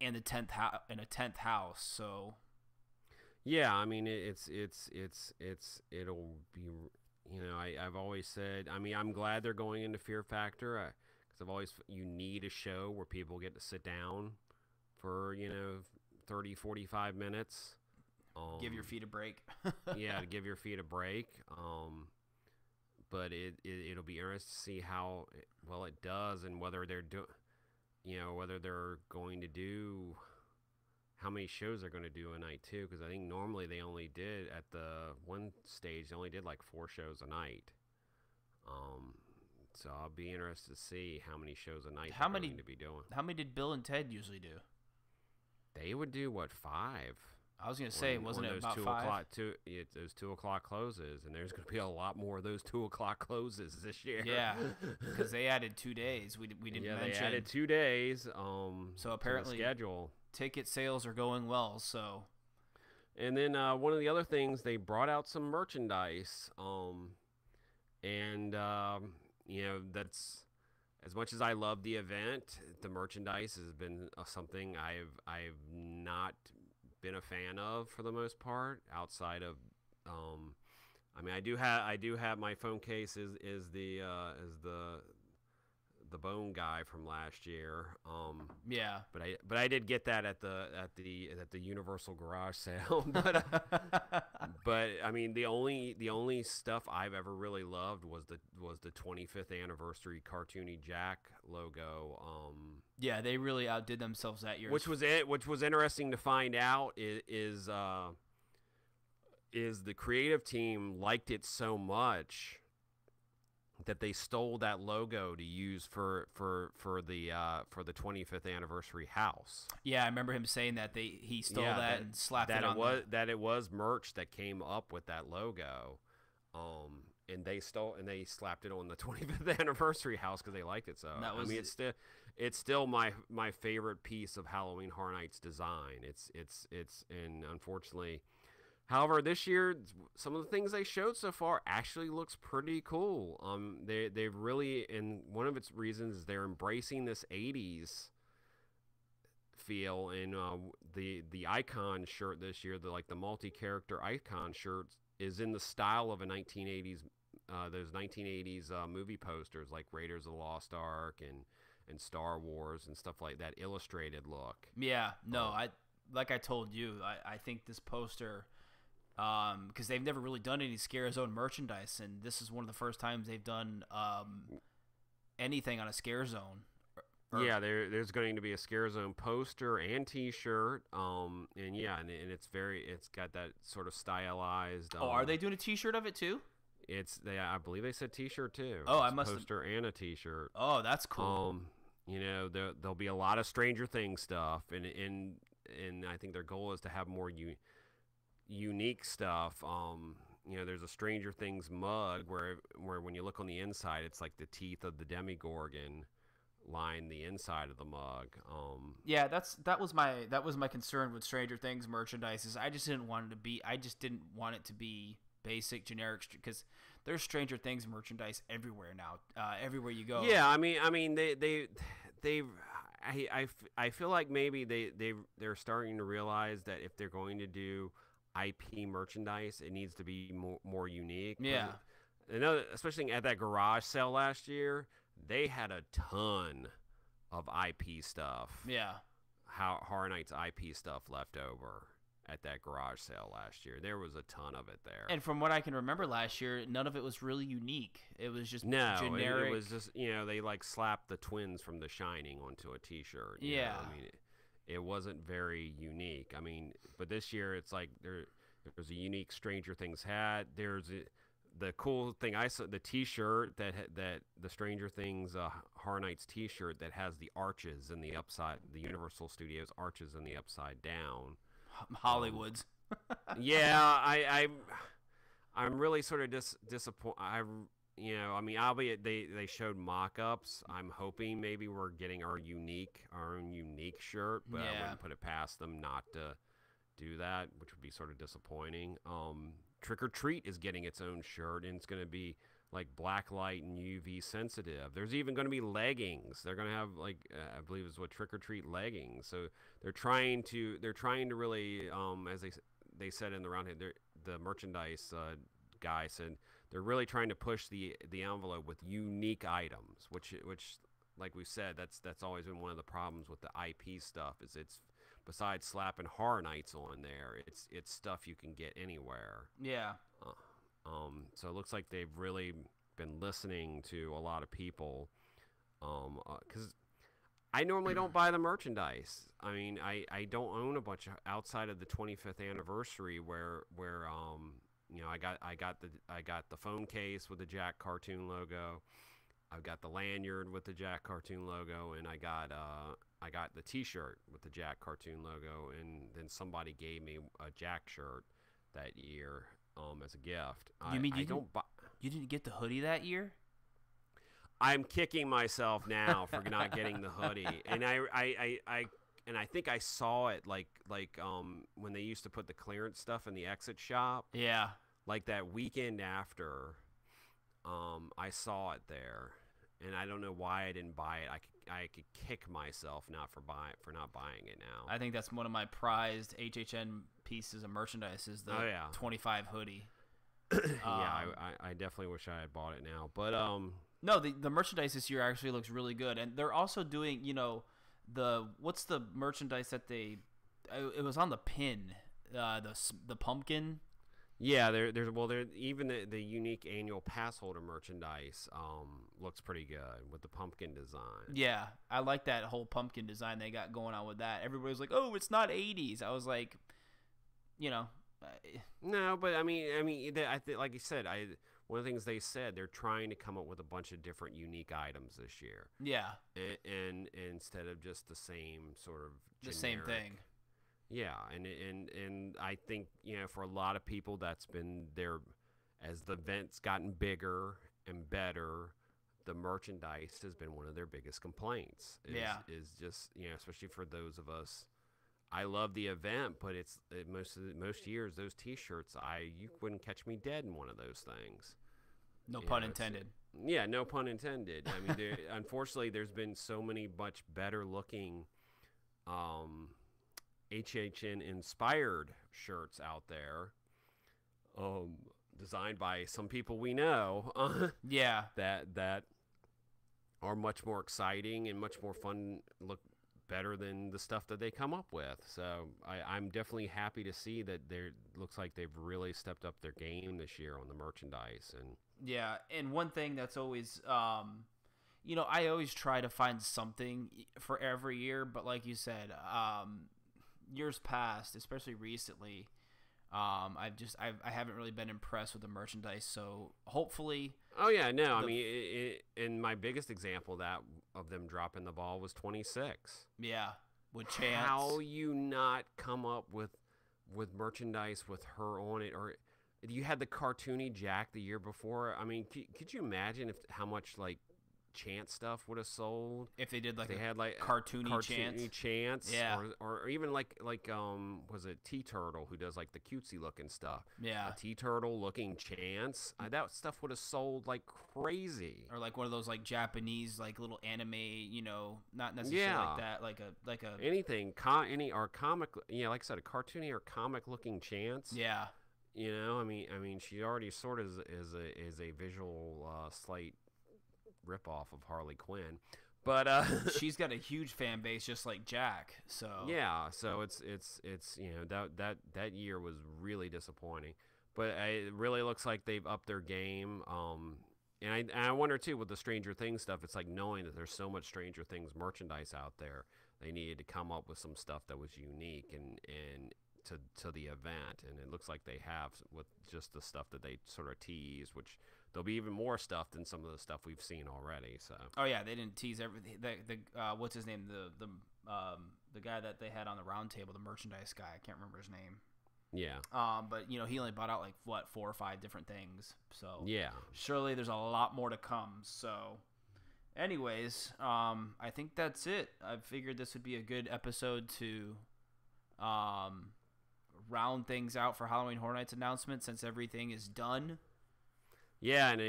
Speaker 1: and the 10th house. So
Speaker 2: yeah, I mean it'll be, I've always said, I mean, I'm glad they're going into Fear Factor because you need a show where people get to sit down for 30, 45 minutes.
Speaker 1: Give your feet a break.
Speaker 2: Yeah, to give your feet a break. But it'll be interesting to see how well it does, and whether they're whether they're going to do, how many shows they're going to do a night too. Because I think normally they only did, at the one stage, they only did like 4 shows a night. So I'll be interested to see how many shows a night they're going to be doing.
Speaker 1: How many did Bill and Ted usually do?
Speaker 2: They would do 5?
Speaker 1: I was going to say, wasn't it about 5?
Speaker 2: Those 2 o'clock closes, and there's going to be a lot more of those 2 o'clock closes this year.
Speaker 1: Yeah, because they added 2 days. We didn't mention.
Speaker 2: They added 2 days.
Speaker 1: So apparently,
Speaker 2: to the schedule.
Speaker 1: Ticket sales are going well. So,
Speaker 2: and then one of the other things, they brought out some merchandise. That's, as much as I love the event, the merchandise has been something I've not been a fan of for the most part. Outside of, I mean, I do have my phone case is the bone guy from last year.
Speaker 1: Yeah.
Speaker 2: But I did get that at the Universal garage sale. but I mean, the only stuff I've ever really loved was the 25th anniversary cartoony Jack logo.
Speaker 1: Yeah, they really outdid themselves that year.
Speaker 2: Which was interesting to find out is the creative team liked it so much that they stole that logo to use for the 25th anniversary house.
Speaker 1: Yeah, I remember him saying that he stole that and slapped it on
Speaker 2: that it was merch that came up with that logo, and they slapped it on the 25th anniversary house because they liked it so. I mean, it's still my favorite piece of Halloween Horror Nights design. It's and unfortunately. However, this year, some of the things they showed so far actually looks pretty cool. They've really, and one of its reasons is they're embracing this 80s feel. And the icon shirt this year, the multi-character icon shirt, is in the style of a 1980s, those 1980s movie posters like Raiders of the Lost Ark and Star Wars and stuff like that, illustrated look.
Speaker 1: Yeah, no, like I told you, I think this poster. Because they've never really done any Scare Zone merchandise, and this is one of the first times they've done anything on a Scare Zone.
Speaker 2: Yeah, there's going to be a Scare Zone poster and T-shirt, and it's got that sort of stylized.
Speaker 1: Are they doing a T-shirt of it too?
Speaker 2: I believe they said T-shirt too.
Speaker 1: Oh,
Speaker 2: I must poster and a T-shirt.
Speaker 1: Oh, that's cool.
Speaker 2: There'll be a lot of Stranger Things stuff, and I think their goal is to have more unique stuff. There's a Stranger Things mug where when you look on the inside, it's like the teeth of the Demogorgon line the inside of the mug.
Speaker 1: Yeah, that was my concern with Stranger Things merchandise. Is I just didn't want it to be basic, generic, because there's Stranger Things merchandise everywhere now. Everywhere you go.
Speaker 2: Yeah, I mean I feel like maybe they're starting to realize that if they're going to do IP merchandise, it needs to be more unique.
Speaker 1: Yeah.
Speaker 2: I know, especially at that garage sale last year, they had a ton of IP stuff.
Speaker 1: Yeah.
Speaker 2: Horror Nights IP stuff left over at that garage sale last year. There was a ton of it there.
Speaker 1: And from what I can remember last year, none of it was really unique. It was just generic.
Speaker 2: It was just, they slapped the twins from The Shining onto a T-shirt.
Speaker 1: Yeah.
Speaker 2: It wasn't very unique. I mean, but this year it's like there's a unique Stranger Things hat. The cool thing I saw, the T-shirt that the Stranger Things Horror Nights T-shirt that has the arches and the Universal Studios arches and the upside down.
Speaker 1: Hollywood's.
Speaker 2: Yeah, I'm really sort of disappointed. Albeit they showed mock-ups. I'm hoping maybe we're getting our own unique shirt, but I wouldn't put it past them not to do that, which would be sort of disappointing. Trick or Treat is getting its own shirt, and it's going to be like black light and UV sensitive. There's even going to be leggings. They're going to have I believe it's what Trick or Treat leggings. So they're trying to really, as they said in the roundtable, the merchandise guy said they're really trying to push the envelope with unique items, which like we said, that's always been one of the problems with the IP stuff. Is it's besides slapping Horror Nights on there, it's stuff you can get anywhere.
Speaker 1: Yeah.
Speaker 2: So it looks like they've really been listening to a lot of people, because I normally don't buy the merchandise. I mean, I don't own a bunch of outside of the 25th anniversary where I got the phone case with the Jack cartoon logo. I've got the lanyard with the Jack cartoon logo, and I got the T-shirt with the Jack cartoon logo, and then somebody gave me a Jack shirt that year as a gift.
Speaker 1: You didn't get the hoodie that year?
Speaker 2: I'm kicking myself now for not getting the hoodie, and I think I saw it like when they used to put the clearance stuff in the exit shop.
Speaker 1: Yeah. Like
Speaker 2: that weekend after, I saw it there, and I don't know why I didn't buy it. I could kick myself for not buying it now.
Speaker 1: I think that's one of my prized HHN pieces of merchandise is the 25 hoodie.
Speaker 2: I definitely wish I had bought it now, but
Speaker 1: no, the merchandise this year actually looks really good, and they're also doing what's the merchandise that it was on the pin, the pumpkin.
Speaker 2: Yeah, there's even the unique annual pass holder merchandise looks pretty good with the pumpkin design.
Speaker 1: Yeah, I like that whole pumpkin design they got going on with that. Everybody's like, "Oh, it's not 80s." I was like,
Speaker 2: no, but I mean, I think like you said, one of the things they said, they're trying to come up with a bunch of different unique items this year.
Speaker 1: Yeah.
Speaker 2: And instead of just the same sort of
Speaker 1: The
Speaker 2: generic,
Speaker 1: same thing.
Speaker 2: Yeah, and I think, for a lot of people that's been there as the event's gotten bigger and better. The merchandise has been one of their biggest complaints. Is just, especially for those of us. I love the event, but most years those T-shirts, you wouldn't catch me dead in one of those things.
Speaker 1: No pun intended.
Speaker 2: Yeah, no pun intended. I mean, unfortunately, there's been so many much better looking HHN inspired shirts out there, designed by some people we know.
Speaker 1: Yeah.
Speaker 2: That are much more exciting and much more fun, look better than the stuff that they come up with. So I'm definitely happy to see that looks like they've really stepped up their game this year on the merchandise. And
Speaker 1: yeah, and one thing that's always, I always try to find something for every year, but like you said, years past, especially recently, I haven't really been impressed with the merchandise. So hopefully.
Speaker 2: Oh yeah, no. I mean, and my biggest example of them dropping the ball was 26.
Speaker 1: Yeah, with Chance.
Speaker 2: How you not come up with merchandise with her on it, or you had the cartoony Jack the year before? I mean, could you imagine how much like Chance stuff would have sold
Speaker 1: if they did
Speaker 2: they had like
Speaker 1: cartoony
Speaker 2: Chance,
Speaker 1: yeah,
Speaker 2: or even like was it T-Turtle who does like the cutesy looking stuff?
Speaker 1: Yeah,
Speaker 2: a T-Turtle looking Chance, that stuff would have sold like crazy.
Speaker 1: Or like one of those like Japanese like little anime, not necessarily like that, like a
Speaker 2: anything or comic, like I said, a cartoony or comic looking Chance.
Speaker 1: Yeah,
Speaker 2: I mean, she already sort of is a visual slight ripoff of Harley Quinn, but
Speaker 1: she's got a huge fan base just like Jack. So
Speaker 2: yeah, so it's that year was really disappointing, but it really looks like they've upped their game. And I wonder too with the Stranger Things stuff. It's like knowing that there's so much Stranger Things merchandise out there, they needed to come up with some stuff that was unique and to the event, and it looks like they have with just the stuff that they sort of teased, which there'll be even more stuff than some of the stuff we've seen already. So
Speaker 1: oh yeah, they didn't tease everything. The what's his name, the guy that they had on the round table, the merchandise guy, I can't remember his name.
Speaker 2: Yeah.
Speaker 1: But he only bought out like 4 or 5 different things. So
Speaker 2: yeah, surely
Speaker 1: there's a lot more to come. So anyways, I think that's it. I figured this would be a good episode to round things out for Halloween Horror Nights announcement, since everything is done.
Speaker 2: Yeah, and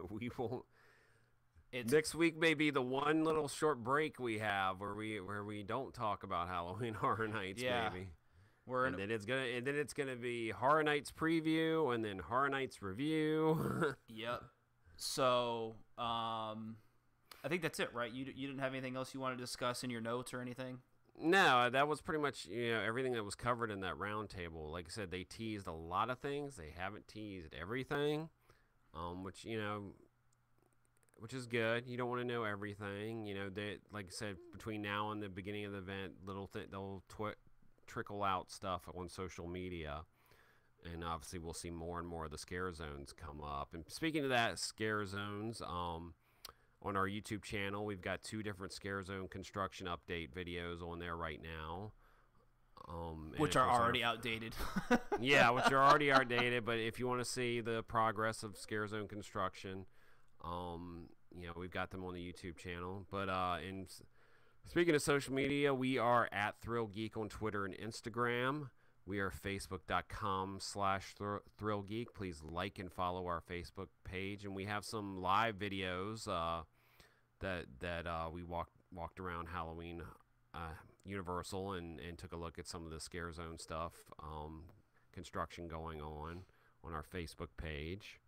Speaker 2: we won't. Next week may be the one little short break we have where we don't talk about Halloween Horror Nights. Yeah. Maybe. Then it's gonna be Horror Nights preview and then Horror Nights review.
Speaker 1: Yep. So I think that's it, right? You didn't have anything else you want to discuss in your notes or anything?
Speaker 2: No, that was pretty much everything that was covered in that round table. Like I said, they teased a lot of things. They haven't teased everything, which is good. You don't want to know everything. They, like I said, between now and the beginning of the event, they'll trickle out stuff on social media, and obviously we'll see more and more of the scare zones come up. And speaking of that, scare zones, on our YouTube channel, we've got 2 different scare zone construction update videos on there right now.
Speaker 1: Which are already outdated.
Speaker 2: Yeah, which are already outdated. But if you want to see the progress of scare zone construction, we've got them on the YouTube channel. But speaking of social media, we are at ThrillGeek on Twitter and Instagram. We are facebook.com/ThrillGeek. Please like and follow our Facebook page. And we have some live videos that we walked around Halloween Universal and took a look at some of the Scare Zone stuff, construction going on our Facebook page.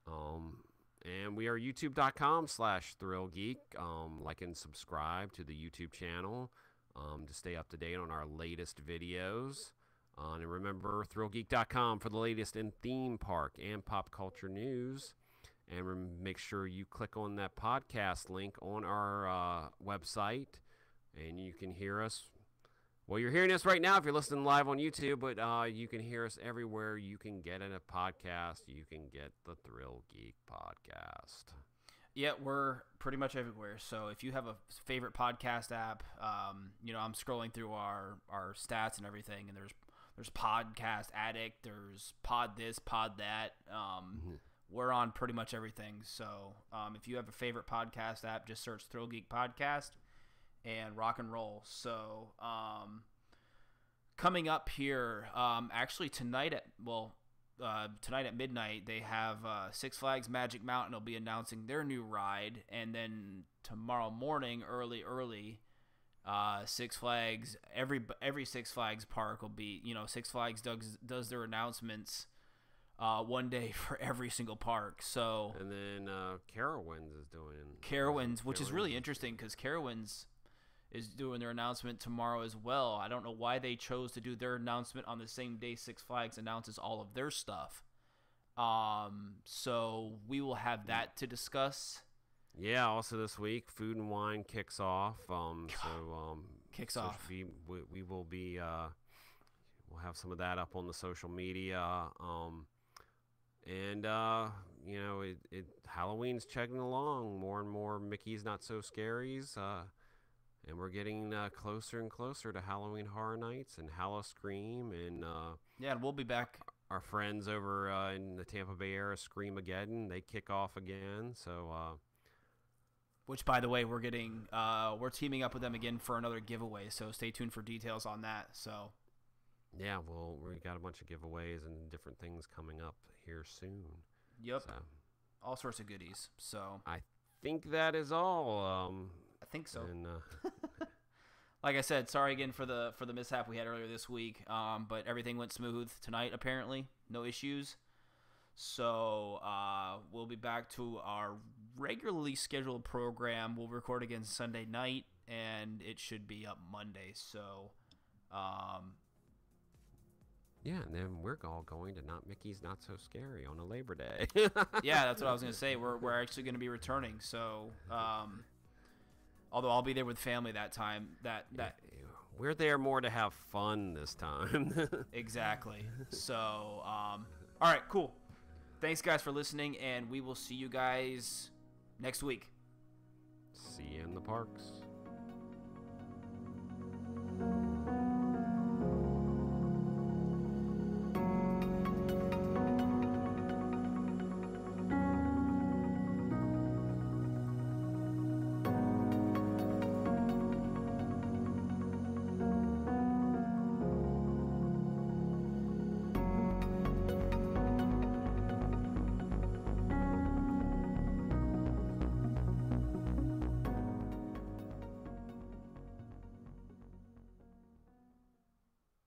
Speaker 2: And we are youtube.com/ThrillGeek. Like and subscribe to the YouTube channel to stay up to date on our latest videos. And remember, ThrillGeek.com for the latest in theme park and pop culture news. And make sure you click on that podcast link on our website, and you can hear us Well, you're hearing us right now if you're listening live on YouTube, but you can hear us everywhere. You can get in a podcast. You can get the Thrill Geek Podcast.
Speaker 1: Yeah, we're pretty much everywhere. So if you have a favorite podcast app, I'm scrolling through our stats and everything, and there's Podcast Addict, there's Pod this, Pod that. We're on pretty much everything. So if you have a favorite podcast app, just search ThrillGeek Podcast and rock and roll. So coming up here, actually tonight at midnight, they have Six Flags Magic Mountain will be announcing their new ride, and then tomorrow morning, early, Six Flags, every Six Flags park will be, Six Flags does their announcements one day for every single park. So
Speaker 2: and then Carowinds is doing
Speaker 1: Carowinds, which is really interesting because Carowinds is doing their announcement tomorrow as well. I don't know why they chose to do their announcement on the same day Six Flags announces all of their stuff. So we will have that to discuss.
Speaker 2: Yeah, also this week, Food and Wine kicks off.
Speaker 1: Kicks off.
Speaker 2: We will be we'll have some of that up on the social media. Halloween's chugging along. More and more Mickey's Not So Scaries. And we're getting closer and closer to Halloween Horror Nights and Hallowscream, and
Speaker 1: and we'll be back.
Speaker 2: Our friends over in the Tampa Bay area, Screamageddon, they kick off again. So,
Speaker 1: which, by the way, we're we're teaming up with them again for another giveaway. So stay tuned for details on that. So,
Speaker 2: yeah, we got a bunch of giveaways and different things coming up here soon.
Speaker 1: Yep,
Speaker 2: so,
Speaker 1: all sorts of goodies. So
Speaker 2: I think that is all.
Speaker 1: I think so.
Speaker 2: And,
Speaker 1: like I said, sorry again for the mishap we had earlier this week. But everything went smooth tonight. Apparently, no issues. So we'll be back to our regularly scheduled program. We'll record again Sunday night, and it should be up Monday. So,
Speaker 2: yeah, and then we're all going to Mickey's Not So Scary on a Labor Day.
Speaker 1: Yeah, that's what I was gonna say. We're actually gonna be returning. So. Although I'll be there with family that time.
Speaker 2: We're there more to have fun this time.
Speaker 1: Exactly. So, all right, cool. Thanks, guys, for listening, and we will see you guys next week.
Speaker 2: See you in the parks.